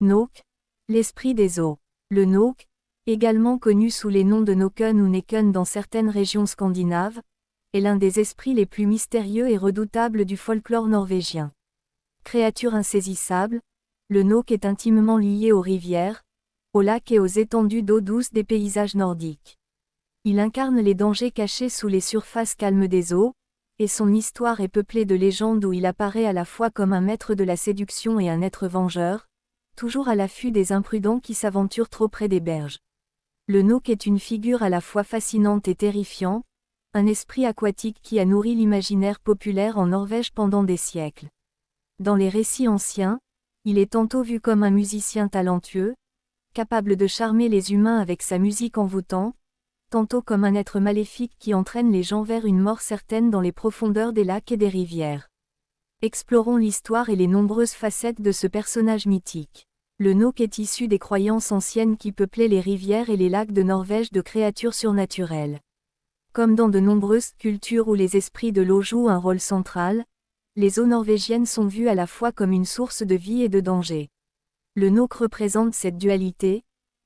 Nauk, l'esprit des eaux. Le Nauk, également connu sous les noms de Noken ou Neken dans certaines régions scandinaves, est l'un des esprits les plus mystérieux et redoutables du folklore norvégien. Créature insaisissable, le Nauk est intimement lié aux rivières, aux lacs et aux étendues d'eau douce des paysages nordiques. Il incarne les dangers cachés sous les surfaces calmes des eaux, et son histoire est peuplée de légendes où il apparaît à la fois comme un maître de la séduction et un être vengeur, toujours à l'affût des imprudents qui s'aventurent trop près des berges. Le Nauk est une figure à la fois fascinante et terrifiante, un esprit aquatique qui a nourri l'imaginaire populaire en Norvège pendant des siècles. Dans les récits anciens, il est tantôt vu comme un musicien talentueux, capable de charmer les humains avec sa musique envoûtante, tantôt comme un être maléfique qui entraîne les gens vers une mort certaine dans les profondeurs des lacs et des rivières. Explorons l'histoire et les nombreuses facettes de ce personnage mythique. Le Nauk est issu des croyances anciennes qui peuplaient les rivières et les lacs de Norvège de créatures surnaturelles. Comme dans de nombreuses cultures où les esprits de l'eau jouent un rôle central, les eaux norvégiennes sont vues à la fois comme une source de vie et de danger. Le Nauk représente cette dualité,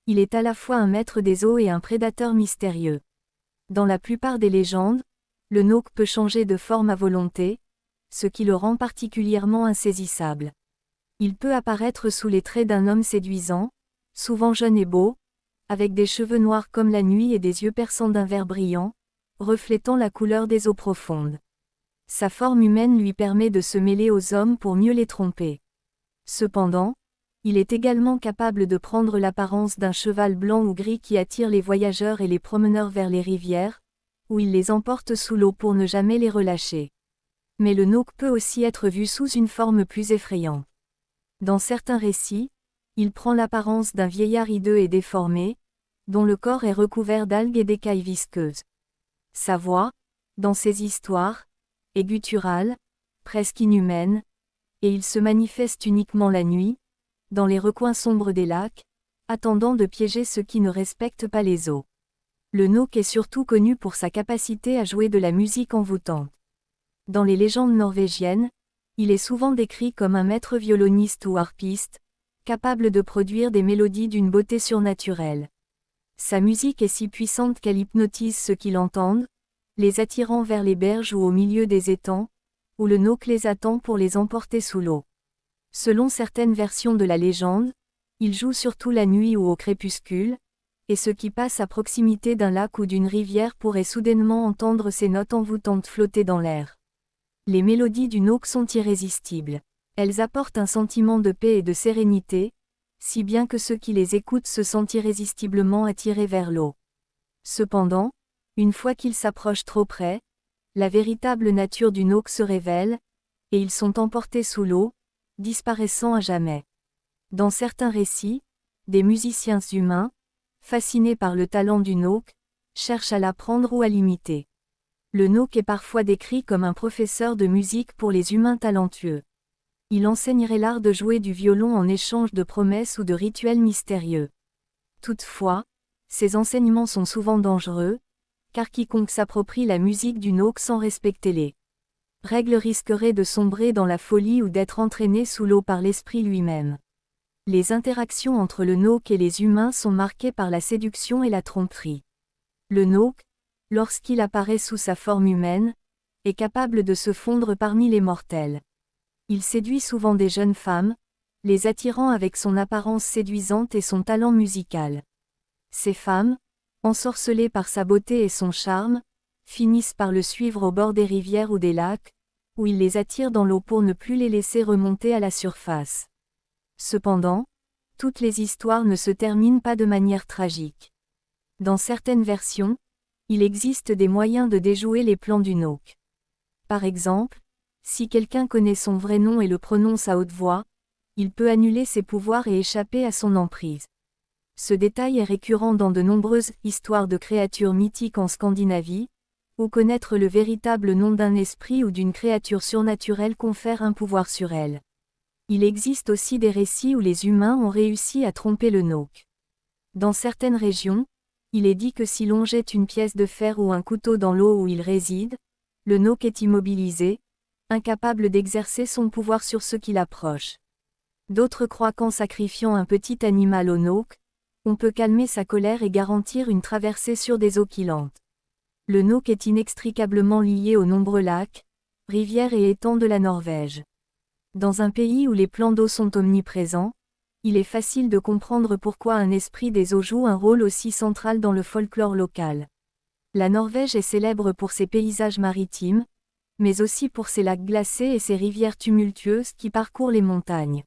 il est à la fois un maître des eaux et un prédateur mystérieux. Dans la plupart des légendes, le Nauk peut changer de forme à volonté, ce qui le rend particulièrement insaisissable. Il peut apparaître sous les traits d'un homme séduisant, souvent jeune et beau, avec des cheveux noirs comme la nuit et des yeux perçants d'un vert brillant, reflétant la couleur des eaux profondes. Sa forme humaine lui permet de se mêler aux hommes pour mieux les tromper. Cependant, il est également capable de prendre l'apparence d'un cheval blanc ou gris qui attire les voyageurs et les promeneurs vers les rivières, où il les emporte sous l'eau pour ne jamais les relâcher. Mais le Nauk peut aussi être vu sous une forme plus effrayante. Dans certains récits, il prend l'apparence d'un vieillard hideux et déformé, dont le corps est recouvert d'algues et d'écailles visqueuses. Sa voix, dans ses histoires, est gutturale, presque inhumaine, et il se manifeste uniquement la nuit, dans les recoins sombres des lacs, attendant de piéger ceux qui ne respectent pas les eaux. Le Nauk est surtout connu pour sa capacité à jouer de la musique envoûtante. Dans les légendes norvégiennes, il est souvent décrit comme un maître violoniste ou harpiste, capable de produire des mélodies d'une beauté surnaturelle. Sa musique est si puissante qu'elle hypnotise ceux qui l'entendent, les attirant vers les berges ou au milieu des étangs, où le Nauk les attend pour les emporter sous l'eau. Selon certaines versions de la légende, il joue surtout la nuit ou au crépuscule, et ceux qui passent à proximité d'un lac ou d'une rivière pourraient soudainement entendre ses notes envoûtantes flotter dans l'air. Les mélodies du Nauk sont irrésistibles. Elles apportent un sentiment de paix et de sérénité, si bien que ceux qui les écoutent se sentent irrésistiblement attirés vers l'eau. Cependant, une fois qu'ils s'approchent trop près, la véritable nature du Nauk se révèle, et ils sont emportés sous l'eau, disparaissant à jamais. Dans certains récits, des musiciens humains, fascinés par le talent du Nauk, cherchent à l'apprendre ou à l'imiter. Le Nauk est parfois décrit comme un professeur de musique pour les humains talentueux. Il enseignerait l'art de jouer du violon en échange de promesses ou de rituels mystérieux. Toutefois, ces enseignements sont souvent dangereux, car quiconque s'approprie la musique du Nauk sans respecter les règles risquerait de sombrer dans la folie ou d'être entraîné sous l'eau par l'esprit lui-même. Les interactions entre le Nauk et les humains sont marquées par la séduction et la tromperie. Le Nauk, lorsqu'il apparaît sous sa forme humaine, est capable de se fondre parmi les mortels. Il séduit souvent des jeunes femmes, les attirant avec son apparence séduisante et son talent musical. Ces femmes, ensorcelées par sa beauté et son charme, finissent par le suivre au bord des rivières ou des lacs, où il les attire dans l'eau pour ne plus les laisser remonter à la surface. Cependant, toutes les histoires ne se terminent pas de manière tragique. Dans certaines versions, il existe des moyens de déjouer les plans du Nauk. Par exemple, si quelqu'un connaît son vrai nom et le prononce à haute voix, il peut annuler ses pouvoirs et échapper à son emprise. Ce détail est récurrent dans de nombreuses histoires de créatures mythiques en Scandinavie, où connaître le véritable nom d'un esprit ou d'une créature surnaturelle confère un pouvoir sur elle. Il existe aussi des récits où les humains ont réussi à tromper le Nauk. Dans certaines régions, il est dit que si l'on jette une pièce de fer ou un couteau dans l'eau où il réside, le Nauk est immobilisé, incapable d'exercer son pouvoir sur ceux qui l'approchent. D'autres croient qu'en sacrifiant un petit animal au Nauk, on peut calmer sa colère et garantir une traversée sur des eaux filantes. Le Nauk est inextricablement lié aux nombreux lacs, rivières et étangs de la Norvège. Dans un pays où les plans d'eau sont omniprésents, il est facile de comprendre pourquoi un esprit des eaux joue un rôle aussi central dans le folklore local. La Norvège est célèbre pour ses paysages maritimes, mais aussi pour ses lacs glacés et ses rivières tumultueuses qui parcourent les montagnes.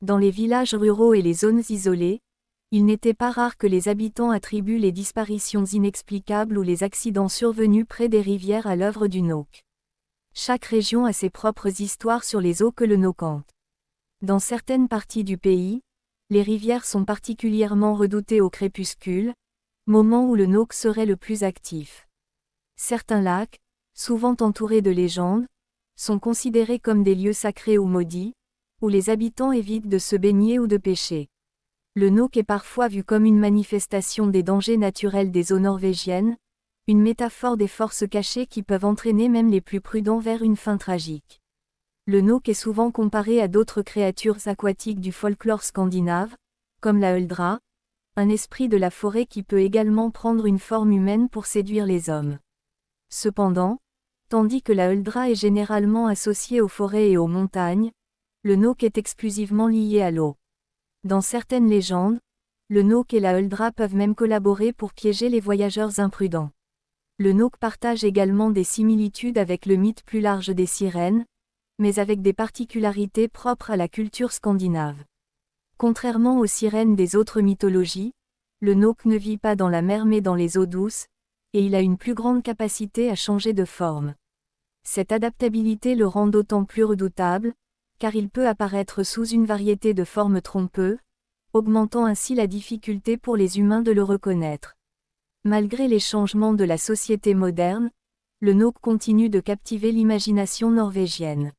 Dans les villages ruraux et les zones isolées, il n'était pas rare que les habitants attribuent les disparitions inexplicables ou les accidents survenus près des rivières à l'œuvre du Nauk. Chaque région a ses propres histoires sur les eaux que le Nauk hante. Dans certaines parties du pays, les rivières sont particulièrement redoutées au crépuscule, moment où le Nauk serait le plus actif. Certains lacs, souvent entourés de légendes, sont considérés comme des lieux sacrés ou maudits, où les habitants évitent de se baigner ou de pêcher. Le Nauk est parfois vu comme une manifestation des dangers naturels des eaux norvégiennes, une métaphore des forces cachées qui peuvent entraîner même les plus prudents vers une fin tragique. Le Nauk est souvent comparé à d'autres créatures aquatiques du folklore scandinave, comme la Huldra, un esprit de la forêt qui peut également prendre une forme humaine pour séduire les hommes. Cependant, tandis que la Huldra est généralement associée aux forêts et aux montagnes, le Nauk est exclusivement lié à l'eau. Dans certaines légendes, le Nauk et la Huldra peuvent même collaborer pour piéger les voyageurs imprudents. Le Nauk partage également des similitudes avec le mythe plus large des sirènes, mais avec des particularités propres à la culture scandinave. Contrairement aux sirènes des autres mythologies, le Nauk ne vit pas dans la mer mais dans les eaux douces, et il a une plus grande capacité à changer de forme. Cette adaptabilité le rend d'autant plus redoutable, car il peut apparaître sous une variété de formes trompeuses, augmentant ainsi la difficulté pour les humains de le reconnaître. Malgré les changements de la société moderne, le Nauk continue de captiver l'imagination norvégienne.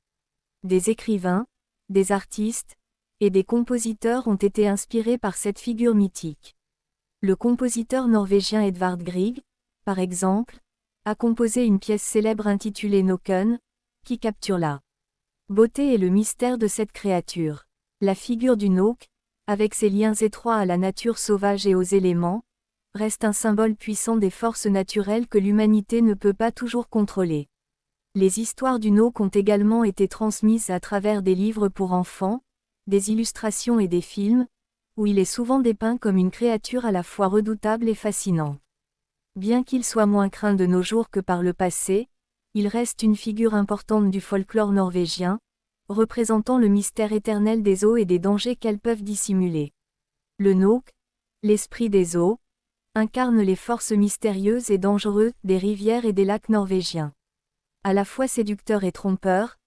Des écrivains, des artistes, et des compositeurs ont été inspirés par cette figure mythique. Le compositeur norvégien Edvard Grieg, par exemple, a composé une pièce célèbre intitulée Nauken, qui capture la beauté et le mystère de cette créature. La figure du Nauk, avec ses liens étroits à la nature sauvage et aux éléments, reste un symbole puissant des forces naturelles que l'humanité ne peut pas toujours contrôler. Les histoires du Nauk ont également été transmises à travers des livres pour enfants, des illustrations et des films, où il est souvent dépeint comme une créature à la fois redoutable et fascinante. Bien qu'il soit moins craint de nos jours que par le passé, il reste une figure importante du folklore norvégien, représentant le mystère éternel des eaux et des dangers qu'elles peuvent dissimuler. Le Nauk, l'esprit des eaux, incarne les forces mystérieuses et dangereuses des rivières et des lacs norvégiens. À la fois séducteur et trompeur,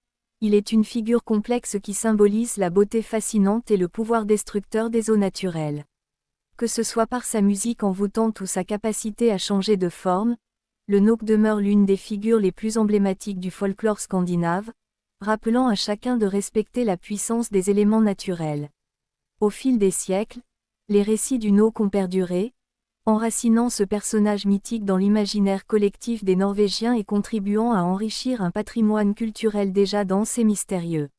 il est une figure complexe qui symbolise la beauté fascinante et le pouvoir destructeur des eaux naturelles. Que ce soit par sa musique envoûtante ou sa capacité à changer de forme, le Nauk demeure l'une des figures les plus emblématiques du folklore scandinave, rappelant à chacun de respecter la puissance des éléments naturels. Au fil des siècles, les récits du Nauk ont perduré, enracinant ce personnage mythique dans l'imaginaire collectif des Norvégiens et contribuant à enrichir un patrimoine culturel déjà dense et mystérieux.